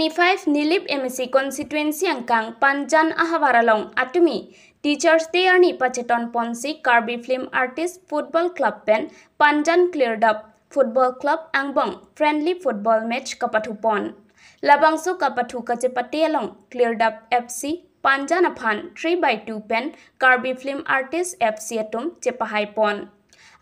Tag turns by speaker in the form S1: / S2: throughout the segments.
S1: 2025 Nilip MSC constituency angkang Panjan Ahawaralong Atumi Teachers Day Arni Pacheton Ponsi Karbi Film Artist Football Club Pen Panjan Cleared Up Football Club Angbong Friendly Football Match Kapatupon Labangso Kapatu Kachepatelong Cleared Up FC Panjan Aphan 3/2 Pen Karbi Film Artist FC Atum Chepahai Pon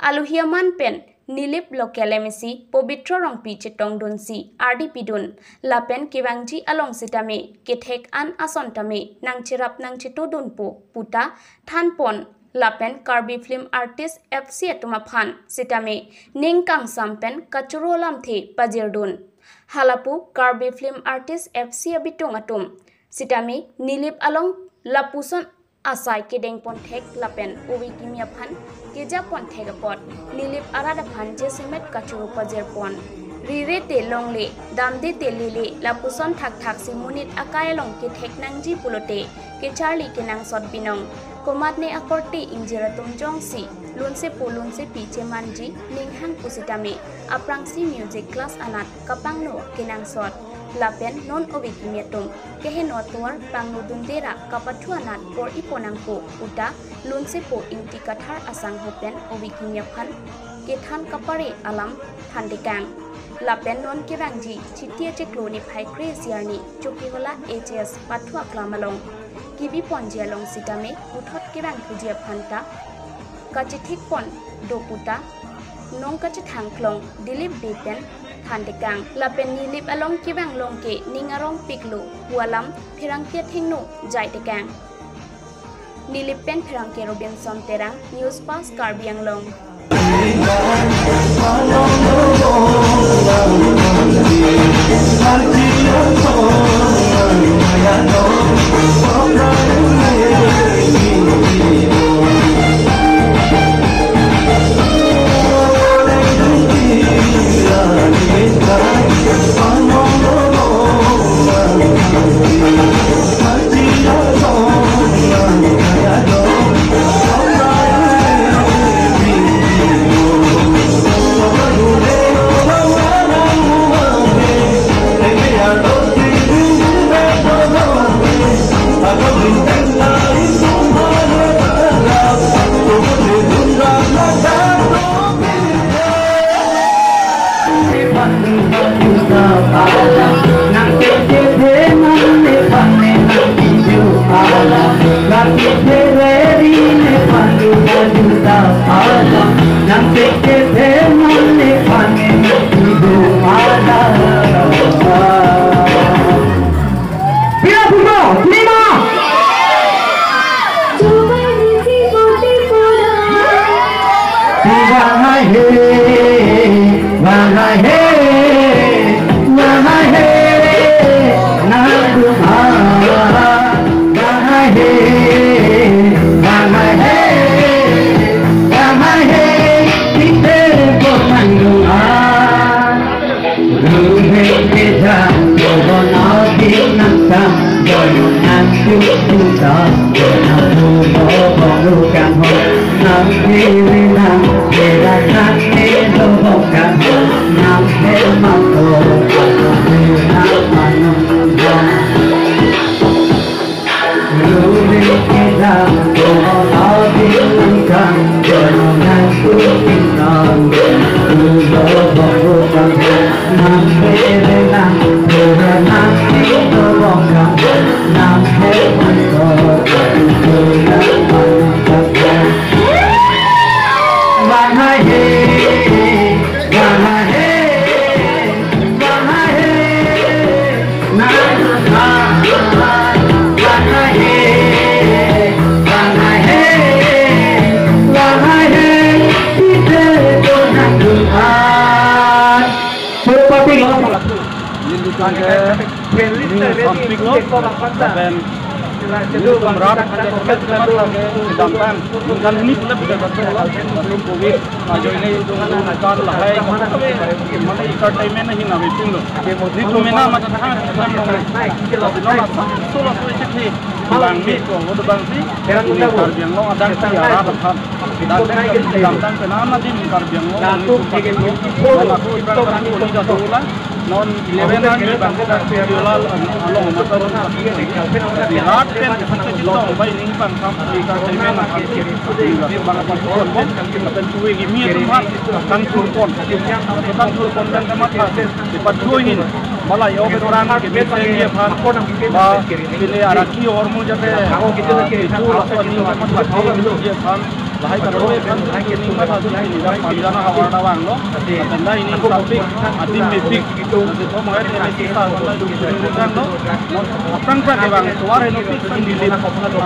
S1: Aluhiaman Pen Nilip Local MSC Pobitro Rongpi Chetong Dunsi RDP Dun Lapen Kivangji Along Sitame Kithek An Asontame Nang Chirap Nang Chito Dunpo Puta Thanpon Lapen Karbi Film Artist FC Atumaphan Sitame Ningkang Sampen Kachurolam The Pajirdun Halapu Karbi Film Artist FC Abitung Atum Sitame Nilip Along Lapuson Asai Kedeng Ponthek Lapen Uwi Kimia Phan Keja Ponthek Apot Nilip Arada Phan Jesimet Kachuru Pajer Pon Rire Te Longle Damde Te Lile Lapuson Thak Thak Simunit Akai Long Kithek Nangji Pulote Ke Charlie Kenang Sot Binong Komatne Akorte Injira Tumjong Si Lunse Polunse Piche Manji Ninghan Pusitame Aprangsi Music Class Anat Kapangno Kenang Sot Lapen non ovikimiatum kehenotor pangnudundera kapatuanat por iponangpo uta lunsepo inti kathar asang hopen ovikimiaphan kethan kapare alam thandekang Lapen non kirangji chitia chekloni phai kresiarni chokihola HS pathua klamalong kibi ponjialong sitame uthot kirang khujia phanta kachithik pon dokuta nong kachithangklong dilip depen Thandekang Lapen Nilip Along Kivang Longke Ningarong Piklu Walam Pirangkia Thingnu Jaitekang Nilip Pen Pirangke Robinson Terang News Pass Karbiang Long
S2: Kan ini pula bisa belum COVID, maju ini kan lahai, mana entertainment ini nabi pun, itu mana macam mana kalau nona solo tu itu bilang ni, waktu bangsi, ini karbiang lo ada tiara berkat, dan kenapa di karbiang lo itu, aku ibarat orang ini jatuh ulang, non 11 an ni bang ka diola along motor di rat pen kita jilong bai ning bang kam di ka semen na bang apa kon kon pen tuwe gi mi tu hat kan tur kon dan kamat di patruin malai obe orang ke bete ye phan ba pile araki or mu jate itu laso ni kamat ye phan lahai ka roe kan ke ni ma thadu ni da panjana hawarna wang lo tanda ini topik adim mepik itu mo ya ni sa wala du kan lo apang pa ke bang tuar no pik san dili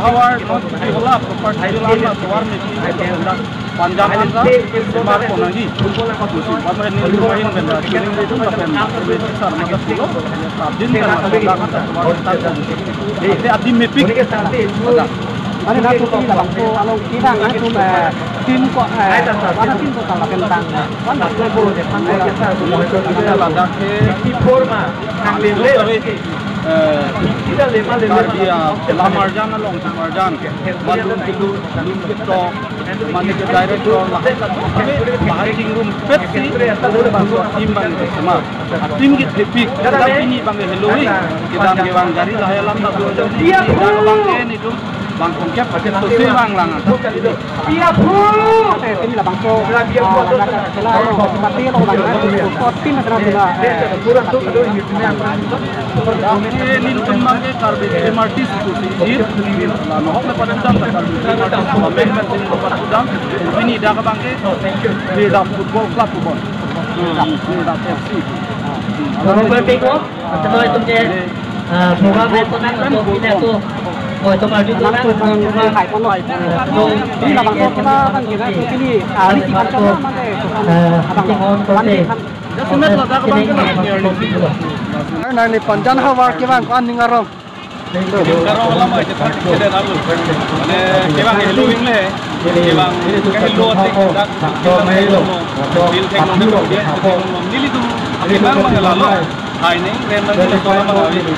S2: hawar no ki hola property la tuar mepik tanda panjang anta semar ko nagi pamre ni lumain ben da kiling itu ka ben besi sar mata kilo din kan da kan adim mepik
S3: Ano na to kami lang so alo kita nga to tim ko wala tim ko tala kentang wala ko ko de pang ay sa so mo to kita la da ke forma nang le kita le mal le dia la marjan long marjan balun tilu lum kito mani ke direct or la bahar king room pet si tim bang sama tim ki tepik da pini bang heloi kita ke bang gari la helam na do dia bang ni tu bang kongkep to se bang lang iya bu ini lah bang so tapi lo bang ko tim na dila kurang tu do ini tum bang ke karbe MRT tu sir la no le padan tam ta karbe men men ko padam ini da ka bang ke Clear Up Football Club bon Clear Up FC
S4: Kalau bertemu, atau itu je, program itu nak tu kita tu, itu maju tu nak
S3: hai ko noi ni la bang so kita bang kita ini ali kita coba mate abang wani
S2: semet la da ka bang ke
S3: na ni panjan hawar ke bang kan ningarong
S2: karo wala ma je kede dalu mane ke bang hello ingle ke bang ke hello ate da mai lo bil ke nonde ko je nili tu ke bang mangala hai ning ren bang le ko ma hawi itu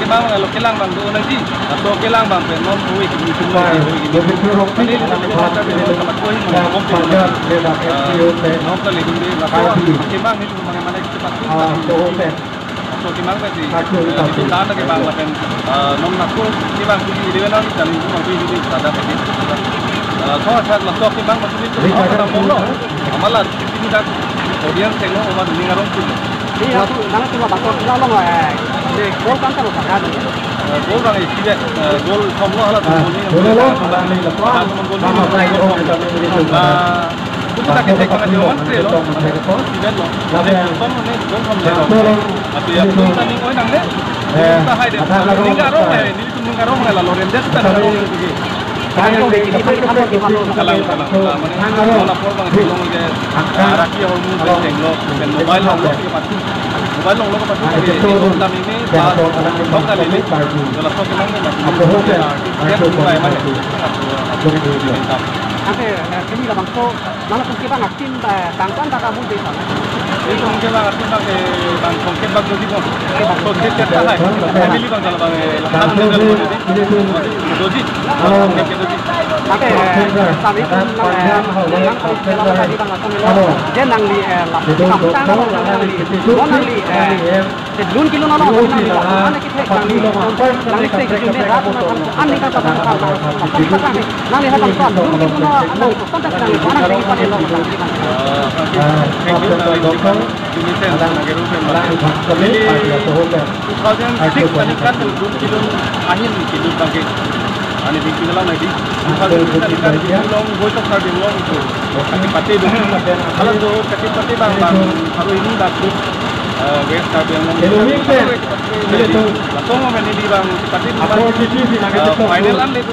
S2: ke bang lo kelang bang do nanti atau kelang bang pe non tuwi ki tu ma ni ni kata de lo sama ko hi mo ko no ka le dum la ko ke bang ni mana mana cepat so ke bang pe itu dan ke bang la pen nom na ko ke bang ku di dewan ni tan ku ma bi di ada pe so asal la so ke bang ma tu ta mo lo amala ini dak audience tengok oma dunia rong tu
S3: iya tu nang tu bang so kita lo de gol kan ta lo kan
S2: gol bang iki gol thomlo hala tu gol ni kita kita kena jawan tre lo tidak lo ada kon ne gol thomlo ati ya tu tani koi nang le ta hai de ningarong ni tu ningarong la lo rendet ta lo ni
S3: Kalau de ini kita di mana
S2: kalang mana lapor bang silong ke araki or mu tenglo ben mobile long lo ke patu mobile long lo ke patu ke tam ini ba bang kali ni kalau sok lang na ya tu ba mana
S3: Ate ini lah bang so mana pun kita ngakin tangkan tak kamu di sana
S2: itu mungkin bang arti bang bang kongket bang doji bang kongket kita hai family bang kalau bang lahan doji kongket doji
S3: Ate kami pun nang kalau tadi bang atau melo dia nang di kampung nang di sebelum kilo nang mana kita nang di segi ni rat nang di kata nang di hatan kan kilo nang kontak nang di mana lagi pada lo
S2: ini sen nage rupen ini 2006 kan 2 kilo ahin kilo bagi ani di kilo lagi di long bocok tadi long itu kati dulu kalau tu kati bang kalau ini bagus guys tadi yang langsung mau di bang kati final an itu